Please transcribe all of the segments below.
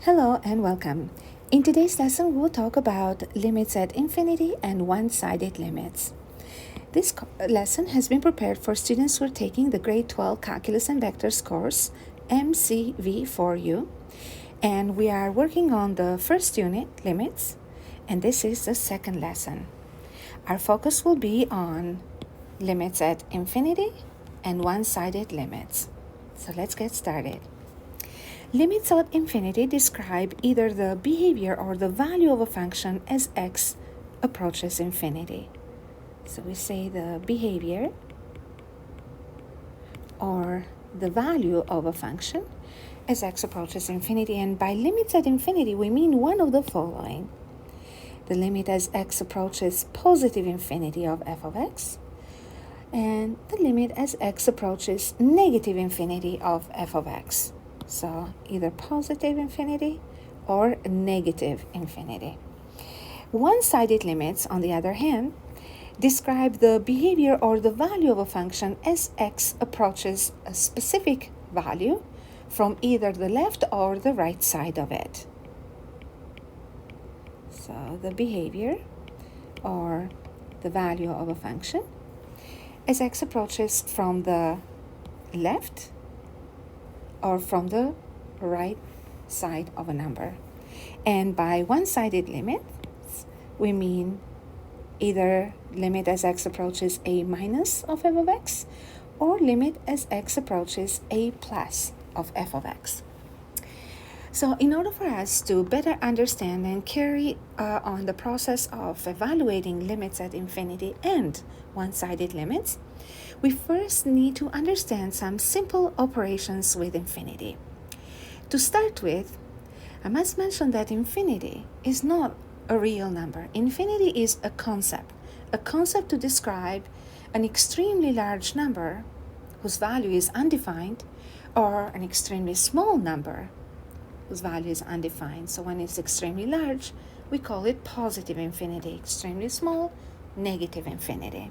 Hello and welcome. In today's lesson, we'll talk about limits at infinity and one-sided limits. This lesson has been prepared for students who are taking the grade 12 Calculus and Vectors course, MCV4U, and we are working on the first unit, limits, and this is the second lesson. Our focus will be on limits at infinity and one-sided limits. So let's get started. Limits at infinity describe either the behavior or the value of a function as x approaches infinity. So we say the behavior or the value of a function as x approaches infinity. And by limits at infinity, we mean one of the following. The limit as x approaches positive infinity of f of x, and the limit as x approaches negative infinity of f of x. So either positive infinity or negative infinity. One-sided limits, on the other hand, describe the behavior or the value of a function as x approaches a specific value from either the left or the right side of it. So the behavior or the value of a function as x approaches from the left or from the right side of a number. And by one-sided limits, we mean either limit as x approaches a minus of f of x or limit as x approaches a plus of f of x. So in order for us to better understand and carry on the process of evaluating limits at infinity and one-sided limits, we first need to understand some simple operations with infinity. To start with, I must mention that infinity is not a real number. Infinity is a concept to describe an extremely large number whose value is undefined, or an extremely small number whose value is undefined. So when it's extremely large, we call it positive infinity. Extremely small, negative infinity.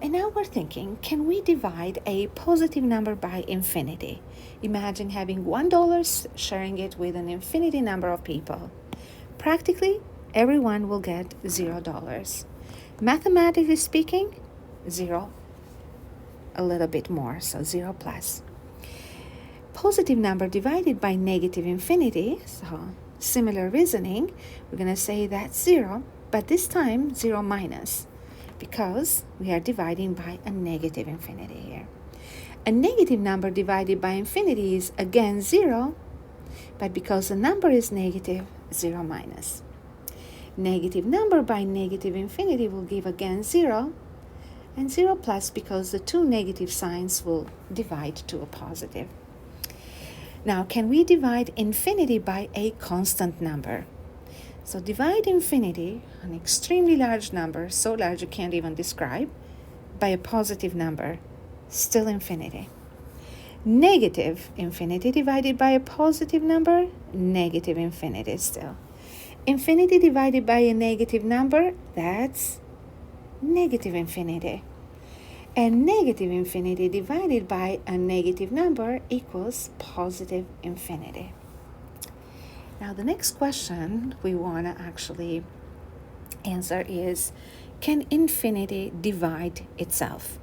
And now we're thinking, can we divide a positive number by infinity? Imagine having $1, sharing it with an infinity number of people. Practically, everyone will get $0. Mathematically speaking, 0, a little bit more, so 0 plus. Positive number divided by negative infinity, so similar reasoning, we're going to say that's 0, but this time 0 minus, because we are dividing by a negative infinity here. A negative number divided by infinity is again 0, but because the number is negative, 0 minus. Negative number by negative infinity will give again 0, and 0 plus because the two negative signs will divide to a positive. Now, can we divide infinity by a constant number? So divide infinity, an extremely large number, so large you can't even describe, by a positive number, still infinity. Negative infinity divided by a positive number, negative infinity still. Infinity divided by a negative number, that's negative infinity. And negative infinity divided by a negative number equals positive infinity. Now, the next question we want to actually answer is, can infinity divide itself?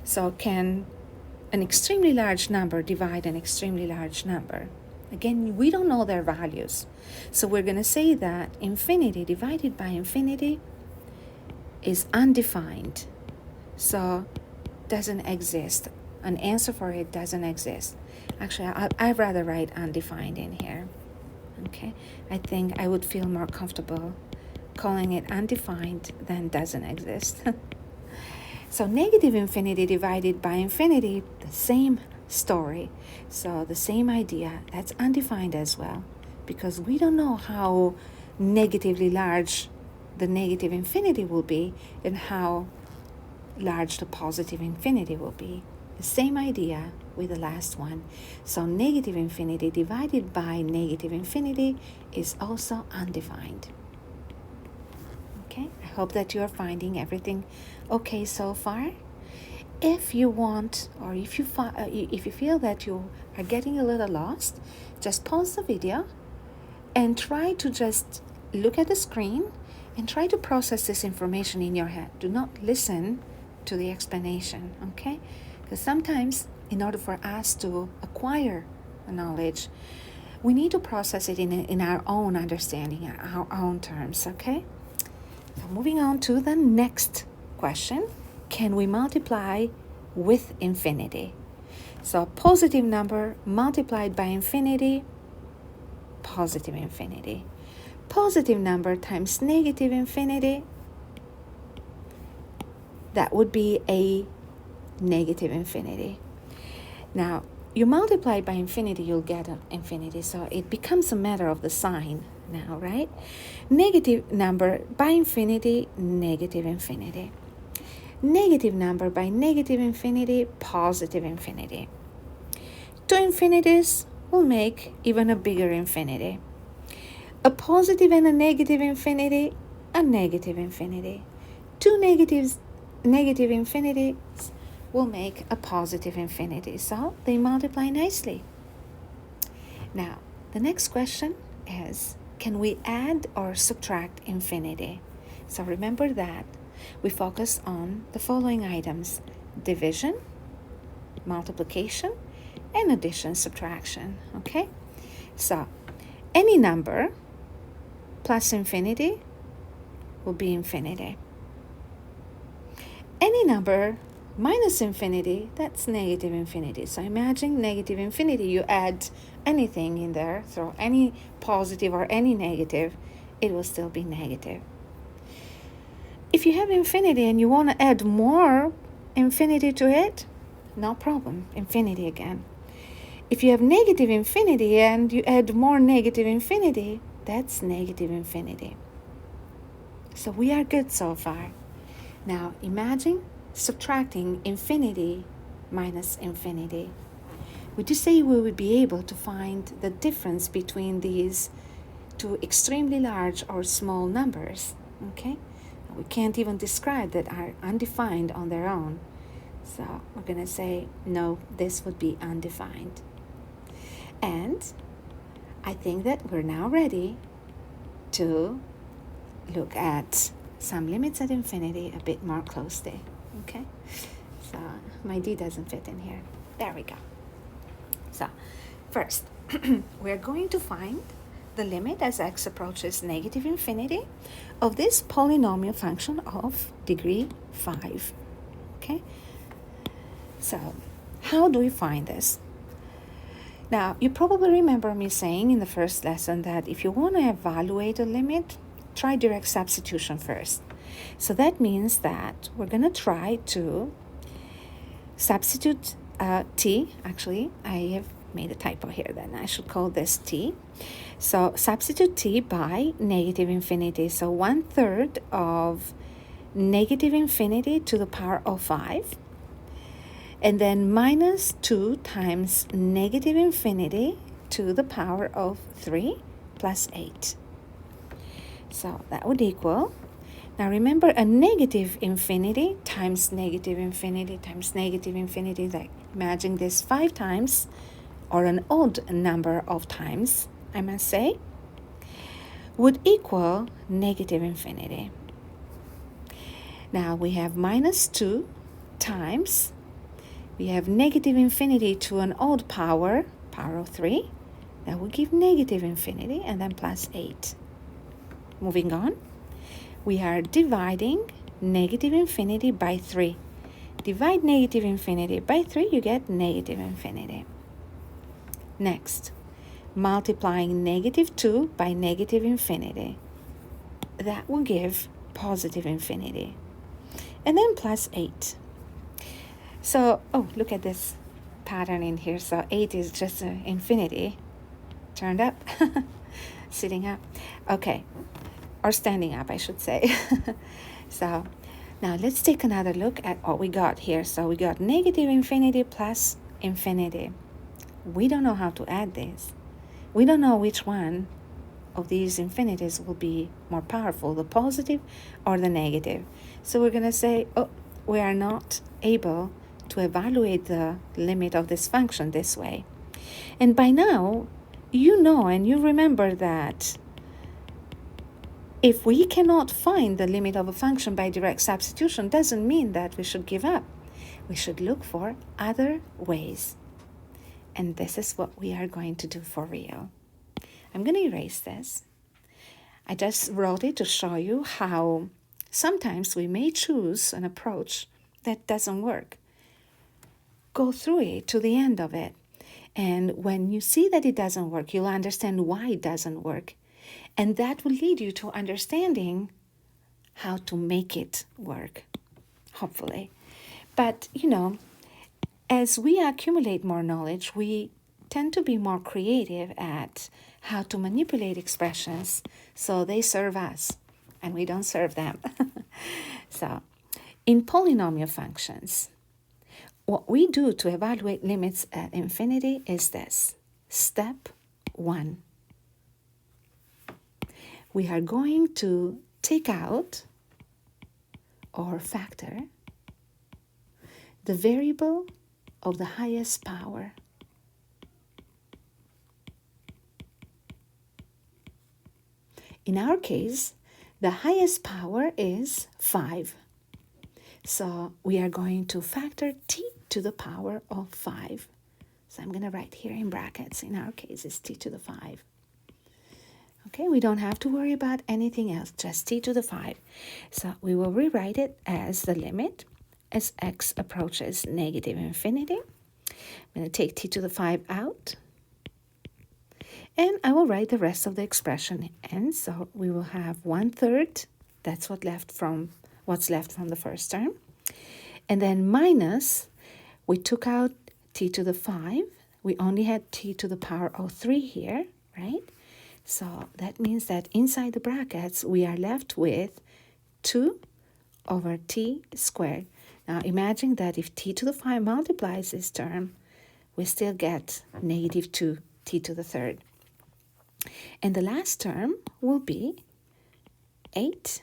So can an extremely large number divide an extremely large number? Again, we don't know their values. So we're going to say that infinity divided by infinity is undefined. So doesn't exist. An answer for it doesn't exist. Actually, I'd rather write undefined in here. Okay, I think I would feel more comfortable calling it undefined than doesn't exist. So negative infinity divided by infinity, the same story. So the same idea, that's undefined as well, because we don't know how negatively large the negative infinity will be and how large the positive infinity will be. The same idea with the last one. So negative infinity divided by negative infinity is also undefined. Okay, I hope that you are finding everything okay so far. If you want, or if you feel that you are getting a little lost, just pause the video and try to just look at the screen and try to process this information in your head. Do not listen to the explanation, okay? Because sometimes in order for us to acquire the knowledge, we need to process it in our own understanding, our own terms, okay? So moving on to the next question. Can we multiply with infinity? So a positive number multiplied by infinity, positive infinity. Positive number times negative infinity, that would be a negative infinity. Now, you multiply by infinity, you'll get an infinity. So it becomes a matter of the sign now, right? Negative number by infinity, negative infinity. Negative number by negative infinity, positive infinity. Two infinities will make even a bigger infinity. A positive and a negative infinity, a negative infinity. Two negative infinities will make a positive infinity. So they multiply nicely. Now, the next question is, can we add or subtract infinity? So remember that we focus on the following items: division, multiplication, and addition, subtraction, okay? So any number plus infinity will be infinity. Any number minus infinity, that's negative infinity. So imagine negative infinity, you add anything in there, so any positive or any negative, it will still be negative. If you have infinity and you want to add more infinity to it, no problem, infinity again. If you have negative infinity and you add more negative infinity, that's negative infinity. So we are good so far. Now imagine subtracting infinity minus infinity. Would you say we would be able to find the difference between these two extremely large or small numbers? Okay, we can't even describe that are undefined on their own. So we're going to say, no, this would be undefined. And I think that we're now ready to look at some limits at infinity a bit more closely. Okay, so my D doesn't fit in here. There we go. So first, we're going to find the limit as x approaches negative infinity of this polynomial function of degree 5. Okay, so how do we find this? Now, you probably remember me saying in the first lesson that if you want to evaluate a limit, try direct substitution first. So that means that we're going to try to substitute t. Actually, I have made a typo here then. I should call this t. So substitute t by negative infinity. So 1/3 of negative infinity to the power of 5. And then minus 2 times negative infinity to the power of 3 plus 8. So that would equal, now remember, a negative infinity times negative infinity times negative infinity, like imagine this 5 times, or an odd number of times, I must say, would equal negative infinity. Now we have minus 2 times, we have negative infinity to an odd power, power of 3, that will give negative infinity, and then plus 8. Moving on, we are dividing negative infinity by 3. Divide negative infinity by 3, you get negative infinity. Next, multiplying negative 2 by negative infinity. That will give positive infinity. And then plus 8. So, oh, look at this pattern in here. So 8 is just an infinity turned up, sitting up. Okay, or standing up, I should say. So now let's take another look at what we got here. So we got negative infinity plus infinity. We don't know how to add this. We don't know which one of these infinities will be more powerful, the positive or the negative. So we're going to say, oh, we are not able to evaluate the limit of this function this way. And by now, you know and you remember that if we cannot find the limit of a function by direct substitution, doesn't mean that we should give up. We should look for other ways. And this is what we are going to do for real. I'm going to erase this. I just wrote it to show you how sometimes we may choose an approach that doesn't work. Go through it to the end of it. And when you see that it doesn't work, you'll understand why it doesn't work. And that will lead you to understanding how to make it work, hopefully. But, as we accumulate more knowledge, we tend to be more creative at how to manipulate expressions so they serve us and we don't serve them. So, in polynomial functions, what we do to evaluate limits at infinity is this. Step 1. We are going to take out or factor the variable of the highest power. In our case, the highest power is 5. So we are going to factor t to the power of 5. So I'm going to write here in brackets. In our case, it's t to the 5. Okay, we don't have to worry about anything else, just t to the 5. So we will rewrite it as the limit as x approaches negative infinity. I'm going to take t to the 5 out. And I will write the rest of the expression in. So we will have 1/3. That's what's left from the first term. And then minus, we took out t to the 5. We only had t to the power of 3 here, right? So that means that inside the brackets, we are left with 2 over t squared. Now imagine that if t to the 5 multiplies this term, we still get negative 2 t to the 3rd. And the last term will be 8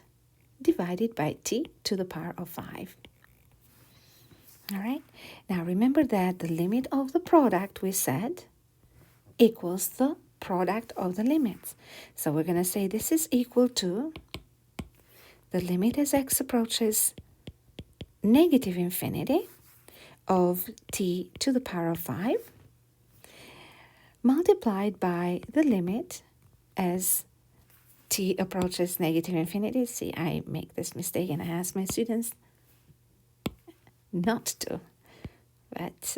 divided by t to the power of 5. All right? Now remember that the limit of the product, we said, equals the product of the limits. So we're going to say this is equal to the limit as x approaches negative infinity of t to the power of 5 multiplied by the limit as t approaches negative infinity. See, I make this mistake and I ask my students not to, but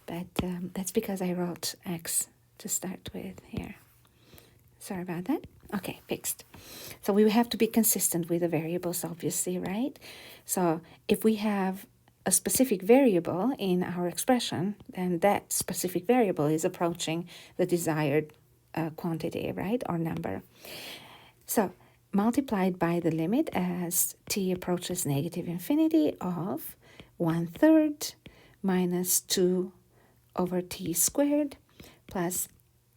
that's because I wrote x to start with here. Sorry about that. Okay, fixed. So we have to be consistent with the variables, obviously, right? So if we have a specific variable in our expression, then that specific variable is approaching the desired quantity, right, or number. So multiplied by the limit as t approaches negative infinity of 1/3 minus 2 over t squared plus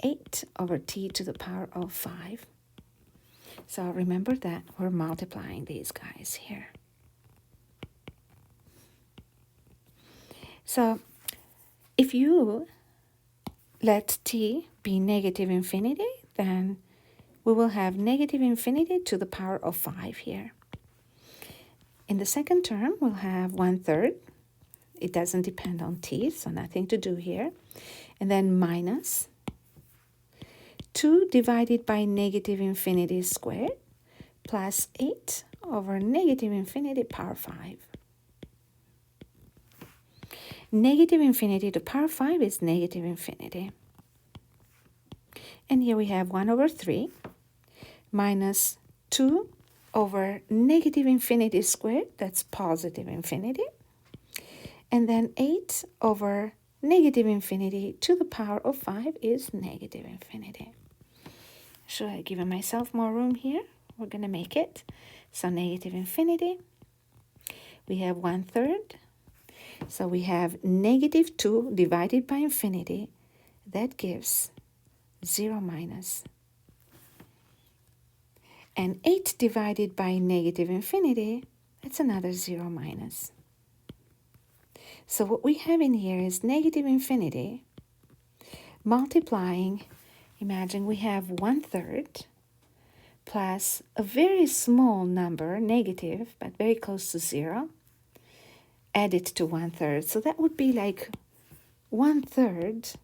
8 over t to the power of 5. So remember that we're multiplying these guys here. So if you let t be negative infinity, then we will have negative infinity to the power of 5 here. In the second term, we'll have 1/3. It doesn't depend on t, so nothing to do here. And then minus 2 divided by negative infinity squared plus 8 over negative infinity power 5. Negative infinity to power 5 is negative infinity. And here we have 1/3 minus 2 over negative infinity squared, that's positive infinity. And then 8 over negative infinity to the power of 5 is negative infinity. Should I give myself more room here? We're going to make it. So negative infinity. We have 1/3. So we have negative 2 divided by infinity. That gives 0 minus. And 8 divided by negative infinity, that's another 0 minus. So what we have in here is negative infinity multiplying, imagine we have 1/3 plus a very small number, negative, but very close to 0, added to 1/3. So that would be like 1/3,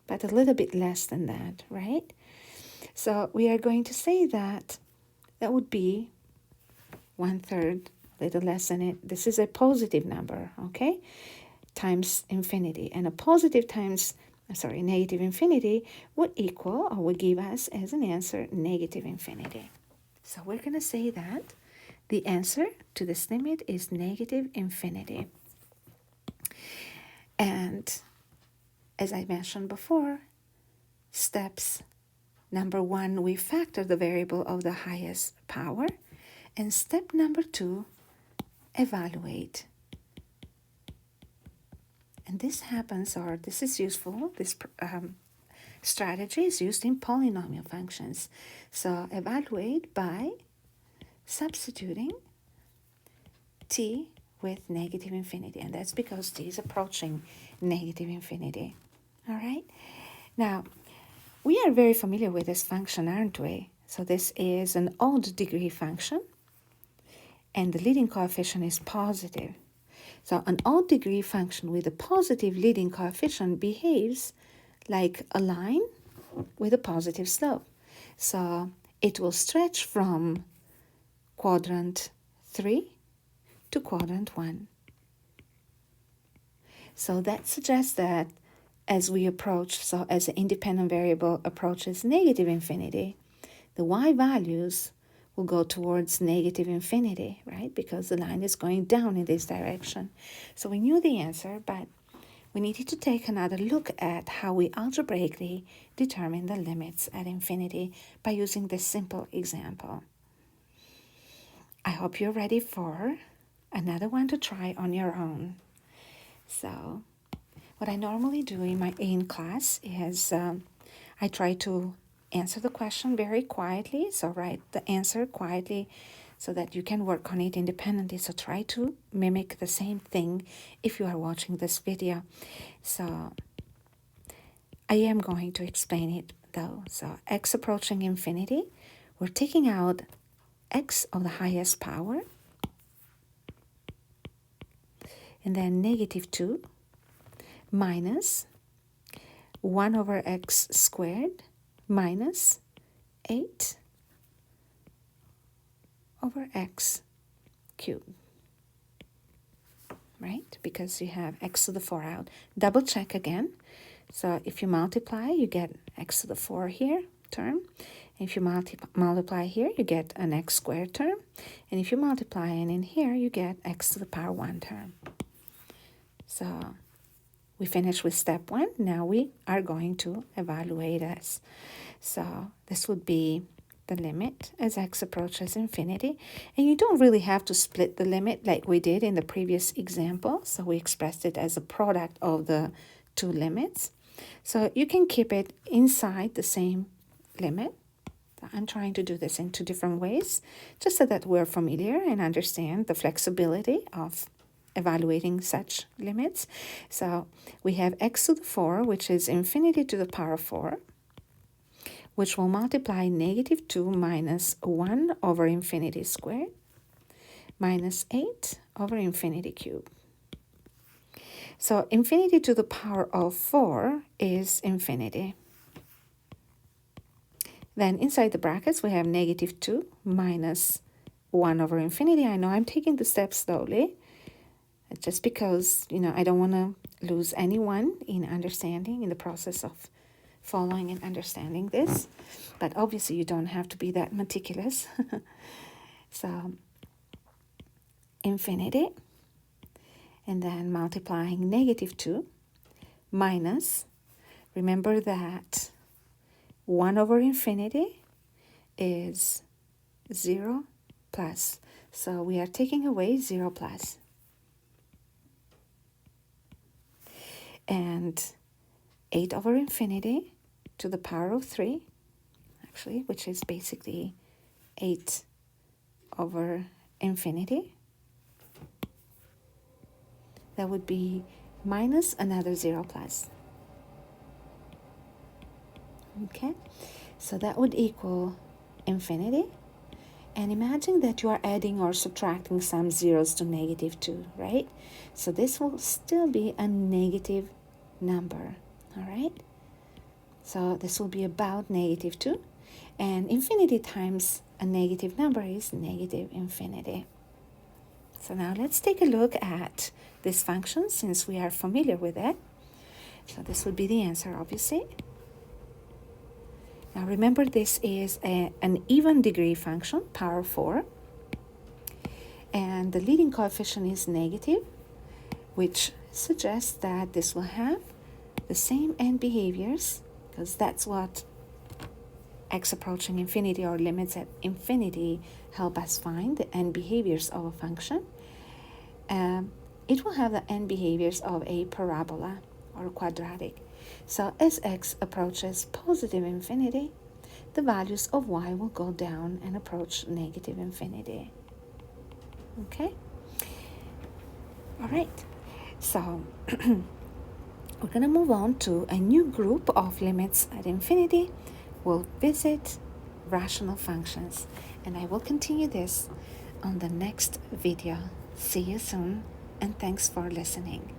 but a little bit less than that, right? So we are going to say that that would be 1/3, a little less than it. This is a positive number, okay? Times infinity. And a positive times, negative infinity would equal, or would give us as an answer, negative infinity. So we're going to say that the answer to this limit is negative infinity. And as I mentioned before, steps number 1, we factor the variable of the highest power. And step number 2, evaluate. And this happens, or this is useful, this strategy is used in polynomial functions. So evaluate by substituting t with negative infinity. And that's because t is approaching negative infinity. All right? Now, we are very familiar with this function, aren't we? So this is an odd degree function, and the leading coefficient is positive. So an odd degree function with a positive leading coefficient behaves like a line with a positive slope. So it will stretch from quadrant 3 to quadrant 1. So that suggests that as we approach, so as the independent variable approaches negative infinity, the y values will go towards negative infinity, right? Because the line is going down in this direction. So we knew the answer, but we needed to take another look at how we algebraically determine the limits at infinity by using this simple example. I hope you're ready for another one to try on your own. So what I normally do in class is I try to answer the question very quietly. So write the answer quietly so that you can work on it independently. So try to mimic the same thing if you are watching this video. So I am going to explain it though. So x approaching infinity, we're taking out x of the highest power, and then -2 minus 1 over x squared minus 8 over x cubed, right? Because you have x to the 4 out. Double check again. So if you multiply, you get x to the 4 here term. If you multiply here, you get an x squared term. And if you multiply and in here, you get x to the power 1 term. So we finished with step 1. Now we are going to evaluate this. So this would be the limit as x approaches infinity. And you don't really have to split the limit like we did in the previous example. So we expressed it as a product of the two limits. So you can keep it inside the same limit. I'm trying to do this in 2 different ways, just so that we're familiar and understand the flexibility of evaluating such limits. So we have x to the 4, which is infinity to the power 4, which will multiply -2 minus 1 over infinity squared minus 8 over infinity cubed. So infinity to the power of 4 is infinity. Then inside the brackets, we have -2 minus 1 over infinity. I know I'm taking the steps slowly, just because, I don't want to lose anyone in understanding, in the process of following and understanding this. But obviously, you don't have to be that meticulous. So infinity, and then multiplying -2 minus, remember that 1 over infinity is 0 plus. So we are taking away 0 plus. And 8 over infinity to the power of 3, actually, which is basically 8 over infinity. That would be minus another 0 plus. Okay, so that would equal infinity. And imagine that you are adding or subtracting some zeros to -2, right? So this will still be a negative number, all right? So this will be about -2. And infinity times a negative number is negative infinity. So now let's take a look at this function since we are familiar with it. So this would be the answer, obviously. Now remember, this is an even degree function, power 4. And the leading coefficient is negative, which suggests that this will have the same end behaviors, because that's what x approaching infinity or limits at infinity help us find the end behaviors of a function. It will have the end behaviors of a parabola or quadratic. So as x approaches positive infinity, the values of y will go down and approach negative infinity. Okay? All right. So we're going to move on to a new group of limits at infinity. We'll visit rational functions, and I will continue this on the next video. See you soon, and thanks for listening.